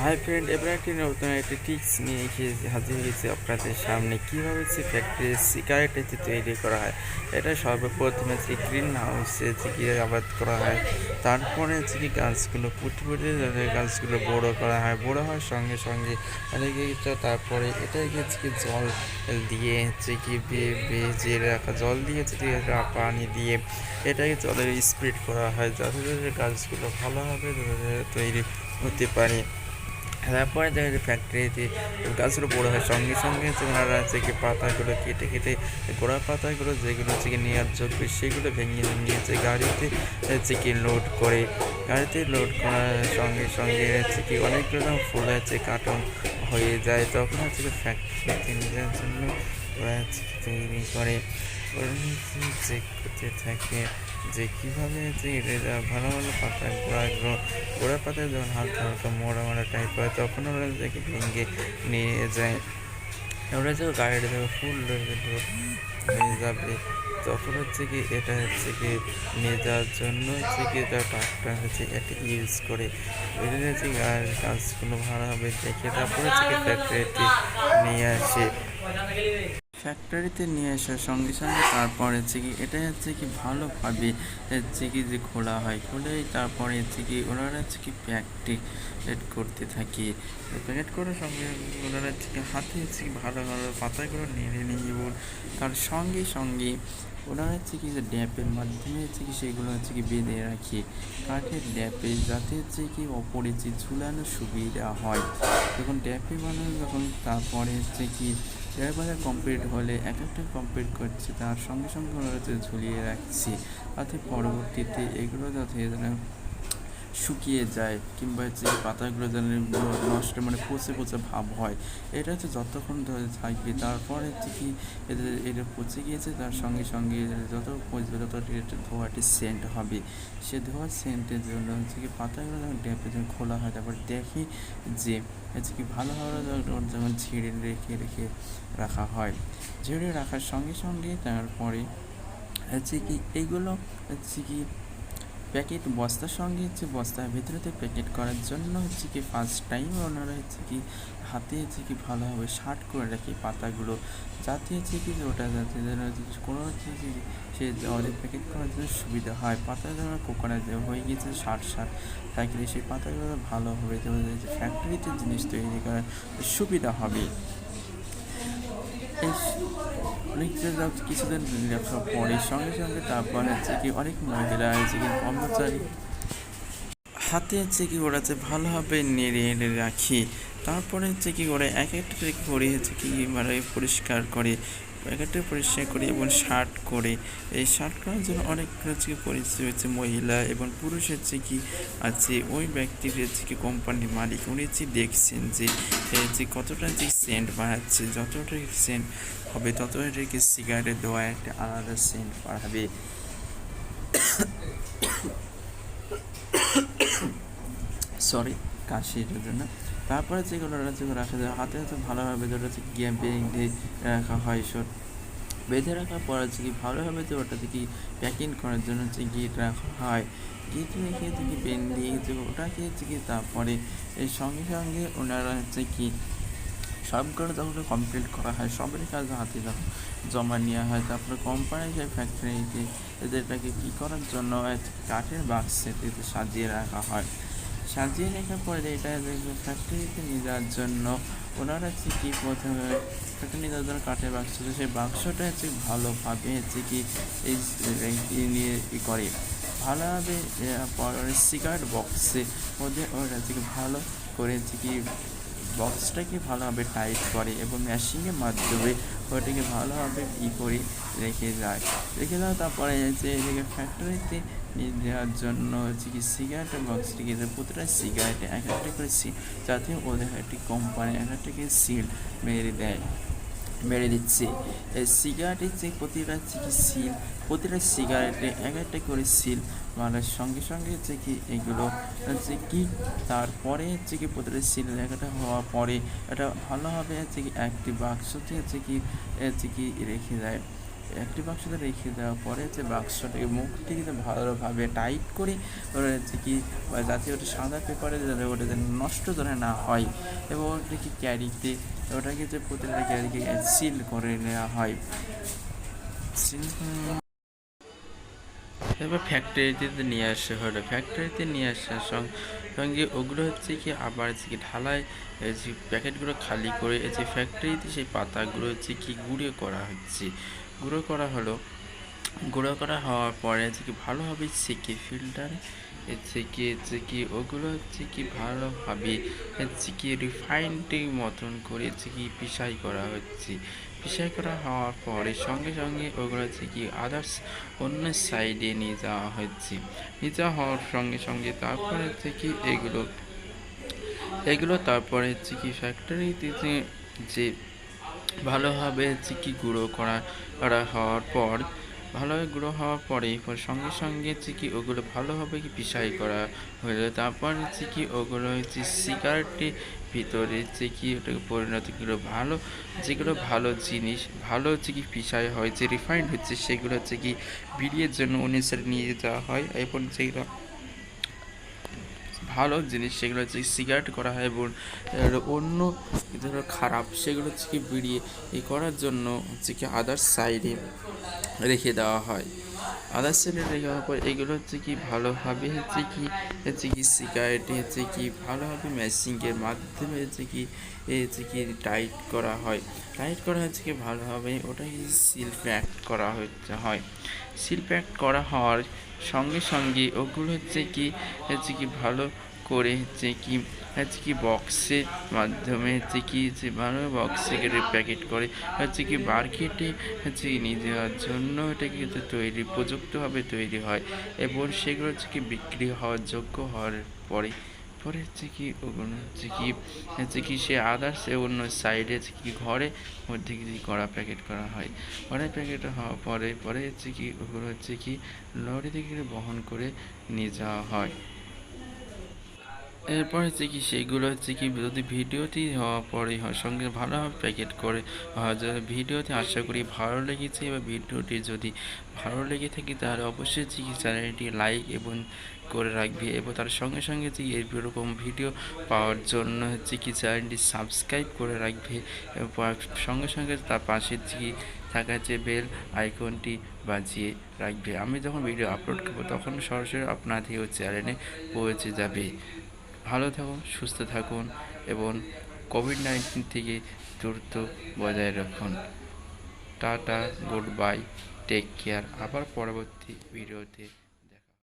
Hi friend, এবার একটি নতুন একটি টিপস নিয়ে হাজির হয়েছে আপনাদের সামনে। কীভাবে ফ্যাক্টরি সিগারেট তৈরি করা হয়। এটা সর্বপ্রথমে গ্রিন হাউসে আবাদ করা হয়। তারপরে গাছগুলো পুঁটি গাছগুলো বড় করা হয়। বড় হওয়ার সঙ্গে সঙ্গে তারপরে এটাকে জল দিয়ে ভেজে রাখা, জল দিয়ে পানি দিয়ে এটাকে জলের স্প্রেড করা হয়, যাতে গাছগুলো ভালোভাবে তৈরি হতে পারে। তারপরে দেখা যায় ফ্যাক্টরিতে গাছগুলো বড়ো হয়, সঙ্গে সঙ্গে ওনারা পাতাগুলো কেটে কেটে গোড়া পাতাগুলো যেগুলো নেওয়ার যোগ্য সেগুলো ভেঙে ভেঙে গাড়িতে লোড করে। গাড়িতে লোড করার সঙ্গে সঙ্গে অনেকগুলো ফুল কার্টন হয়ে যায়। তখন ফ্যাক্টরিতে নেওয়ার জন্য ওরা তৈরি করে। চেক করতে থাকে যে কীভাবে এরা ভালো ভালো পাতা গোড়া পাতায় যখন হালকা হালকা মোড়া মোড়া টাইপ হয়, তখন ওরা ভেঙে নিয়ে যায়। ওরা গাড়িটা ফুল হয়ে যাবে, তখন এটা নিয়ে যাওয়ার জন্য ট্রাক্টর এটা ইউজ করে। এটা গাছগুলো ভালোভাবে দেখে তারপরে ফ্যাক্টরিতে নিয়ে আসে। ফ্যাক্টরিতে নিয়ে আসার সঙ্গে সঙ্গে তারপরে এটা ভালোভাবে যে খোলা হয়, খুলে তারপরে ওনারা প্যাকেট করতে থাকে। প্যাকেট করার সঙ্গে ওনারা হাতে ভালো ভালো পাতাগুলো নেড়ে নিয়ে তার সঙ্গে সঙ্গে ওনারা যে ড্যাপের মাধ্যমে সেগুলো বেঁধে রাখে কাঠের ড্যাপে, যাতে ওপরে ঝুলানো সুবিধা হয়। যখন ড্যাপে বানানো, যখন তারপরে ড্যাপ বাজার কমপ্লিট হলে এক একটা কমপ্লিট করছে, তার সঙ্গে সঙ্গে ওনারা ঝুলিয়ে রাখছে, তাতে পরবর্তীতে এগুলো যাতে শুকিয়ে যায় কিংবা পাতাগুলো যেন নষ্ট পচে পচে ভাব হয়। এটা যতক্ষণ ধরে থাকবে, তারপরে এটা পচে গিয়েছে, তার সঙ্গে সঙ্গে যত পচবে তত ধোঁয়াটি সেন্ট হবে। সে ধোঁয়ার সেন্টের জন্য পাতাগুলো যখন ড্যাপে যখন খোলা হয়, তারপরে দেখি যে ভালোভাবে যখন ঝেড়ে রেখে রাখা হয়। ঝেড়ে রাখার সঙ্গে সঙ্গে তারপরে এইগুলো প্যাকেট বস্তার সঙ্গে বস্তার ভিতরেতে প্যাকেট করার জন্য ফার্স্ট টাইম ওনারা হাতে ভালোভাবে শার্ট করে রাখে পাতাগুলো, যাতে ওটা যাতে যেন কোনো সে ওদের প্যাকেট করার জন্য সুবিধা হয়। পাতা যেন কোকড়া হয়ে গেছে শার্ট থাকলে সেই পাতাগুলো ভালো হবে, ফ্যাক্টরিতে জিনিস তৈরি করার সুবিধা হবে। কিছুদিন লেখার পরে সঙ্গে সঙ্গে তারপর অনেক মহিলা কর্মচারী হাতে ওরা ভালোভাবে নেড়ে রাখি। তারপরে ওরা এক একটা করে পরিষ্কার করে, প্যাকেটে পরিষ্কার করে এবং শার্ট করে। এই শার্ট করার জন্য অনেক পরিচয় হচ্ছে মহিলা এবং পুরুষের আছে। ওই ব্যক্তির কোম্পানির মালিক উনি দেখছেন যে কতটা সেন্ট বাড়াচ্ছে, যতটা সেন্ট হবে ততটা সিগারেটে দেওয়া একটা আলাদা সেন্ট বাড়াবে। সরি, কাশির জন্য। তারপরে রাখা যায় হাতে ভালোভাবে বেঁধে রাখা হয়। বেঁধে রাখার পর ভালোভাবে ওটা প্যাকিং করার জন্য গিট রাখা হয়। গিট রেখে পেন দিয়ে ওটাকে তারপরে এর সঙ্গে সঙ্গে ওনারা সবগুলো যখন কমপ্লিট করা হয়, সবের কাজ হাতে জমা নেওয়া হয়। তারপরে কোম্পানির সেই ফ্যাক্টরিতে এদেরটাকে কী করার জন্য কাঠের বাক্সে সাজিয়ে রাখা হয়। সাজিয়ে রাখার পরে এটা ফ্যাক্টরিতে নিয়ে যাওয়ার জন্য ওনারা প্রথমে ফ্যাক্টরি নিয়ে যাওয়ার জন্য কাঠের বাক্স, সেই বাক্সটা ভালোভাবে নিয়ে করে ভালোভাবে পরে সিগারেট বক্সের মধ্যে ওরা ভালো করে বক্সটাকে ভালোভাবে টাইট করে এবং মেশিনের মাধ্যমে ওটাকে ভালোভাবে করে রেখে দেওয়া। তারপরে এদিকে ফ্যাক্টরিতে নিয়ে দেওয়ার জন্য সিগারেটের বক্সটিকে প্রতিটা সিগারেটে এক একটা করে যাতে ওদের একটি কোম্পানি এক একটাকে সিল মেরে দিচ্ছে। এই সিগারেটের প্রতিটা সিগারেটে এক একটা করে সিল মারার সঙ্গে সঙ্গে এগুলো তারপরে প্রতিটা সিল একটা হওয়ার পরে এটা ভালোভাবে একটি বাক্সতে রেখে দেয়। একটি বাক্সতে রেখে দেওয়ার পরে যে বাক্সটাকে মুখটিকে ভালোভাবে টাইট করে ওটা হচ্ছে কি যাতে ওটা সাদা পেপারে যাতে ওটা যেন নষ্ট যেন না হয়, এবং ওটাকে ক্যারিতে ওটাকে যে প্রতিটা ক্যারিকে সিল করে নেওয়া হয়। সিল এবার ফ্যাক্টরিতে নিয়ে আসা হলো, ফ্যাক্টরিতে নিয়ে আসার সঙ্গে ওগুলো হচ্ছে কি আবার হচ্ছে কি ঢালাই যে প্যাকেটগুলো খালি করে যে ফ্যাক্টরিতে সেই পাতাগুলো হচ্ছে কি গুঁড়ো করা হলো। গুঁড়ো করা হওয়ার পরে হচ্ছে কি ভালোভাবে সেকে ফিল্টারে হচ্ছে কি ওগুলো হচ্ছে কি ভালোভাবে হচ্ছে কি রিফাইন্ডের মতন করে হচ্ছে কি পিসাই করা হওয়ার পরে সঙ্গে সঙ্গে ওগুলো হচ্ছে কি আদার্স অন্য সাইডে নিয়ে যাওয়া হওয়ার সঙ্গে সঙ্গে তারপরে হচ্ছে কি এগুলো তারপরে হচ্ছে কি ফ্যাক্টরিতে যে ভালোভাবে হচ্ছে কি করা হওয়ার পর ভালোভাবে গুঁড়ো হওয়ার পরে সঙ্গে সঙ্গে হচ্ছে কি ওগুলো ভালোভাবে কি পিসাই করা হলো। তারপর হচ্ছে কি ওগুলো হচ্ছে সিগারেটের ভিতরে হচ্ছে কি ওটাকে পরিণত যেগুলো ভালো জিনিস ভালো হচ্ছে কি পিসাই হয়, যে রিফাইন্ড হচ্ছে সেগুলো হচ্ছে কি বিড়ির জন্য অনুসারে নিয়ে যাওয়া হয়, এবং যেগুলো ভালো জিনিস সেগুলো হচ্ছে সিগারেট করা হয়, এবং অন্য ধরো খারাপ সেগুলো হচ্ছে কি বিড়িয়ে করার জন্য হচ্ছে কি আদার সাইডে রেখে দেওয়া হয়। আদার সাইডে রেখে দেওয়ার পর এগুলো হচ্ছে কি ভালোভাবে সিগারেটে হচ্ছে কি ভালোভাবে মেশিনের মাধ্যমে হচ্ছে কি টাইট করা হচ্ছে কি ভালোভাবে ওটাকে সিল প্যাক করা হয়। সিল প্যাক করা হওয়ার সঙ্গে সঙ্গে ওগুলো হচ্ছে কি ভালো করে হচ্ছে কি বক্সের মাধ্যমে যে ভালো বক্সে প্যাকেট করে হচ্ছে কি মার্কেটে হচ্ছে কি নিয়ে যাওয়ার জন্য এটা কিন্তু উপযুক্তভাবে তৈরি হয়, এবং সেগুলো হচ্ছে কি বিক্রি হওয়ার যোগ্য হওয়ার পরে হচ্ছে কি ওগুলো হচ্ছে কি সে আদার্স অন্য সাইডে হচ্ছে কি ঘরে মধ্যে কি করা প্যাকেট করা হয়। ঘরে প্যাকেট হওয়ার পরে হচ্ছে কি ওগুলো হচ্ছে কি লরি থেকে বহন করে নিয়ে যাওয়া হয়। এরপর হচ্ছে কি সেগুলো হচ্ছে কি যদি ভিডিওটি হওয়ার পরে সঙ্গে ভালোভাবে প্যাকেট করে যদি ভিডিওতে আশা করি ভালো লেগেছে, বা ভিডিওটি যদি ভালো লেগে থাকে তাহলে অবশ্যই হচ্ছে কি চ্যানেলটি লাইক এবং করে রাখবে, এবং তার সঙ্গে সঙ্গে যে এরকম ভিডিও পাওয়ার জন্য হচ্ছে কি চ্যানেলটি সাবস্ক্রাইব করে রাখবে, এবং সঙ্গে সঙ্গে তার পাশে যে থাকা যে বেল আইকনটি বাজিয়ে রাখবে। আমি যখন ভিডিও আপলোড করবো তখন সরাসরি আপনাদের চ্যানেলে পৌঁছে যাবে। ভালো থাকুন, সুস্থ থাকুন, এবং কোভিড-19 থেকে দূরত্ব বজায় রাখুন। Tata, goodbye, take care. আবার পরবর্তী ভিডিওতে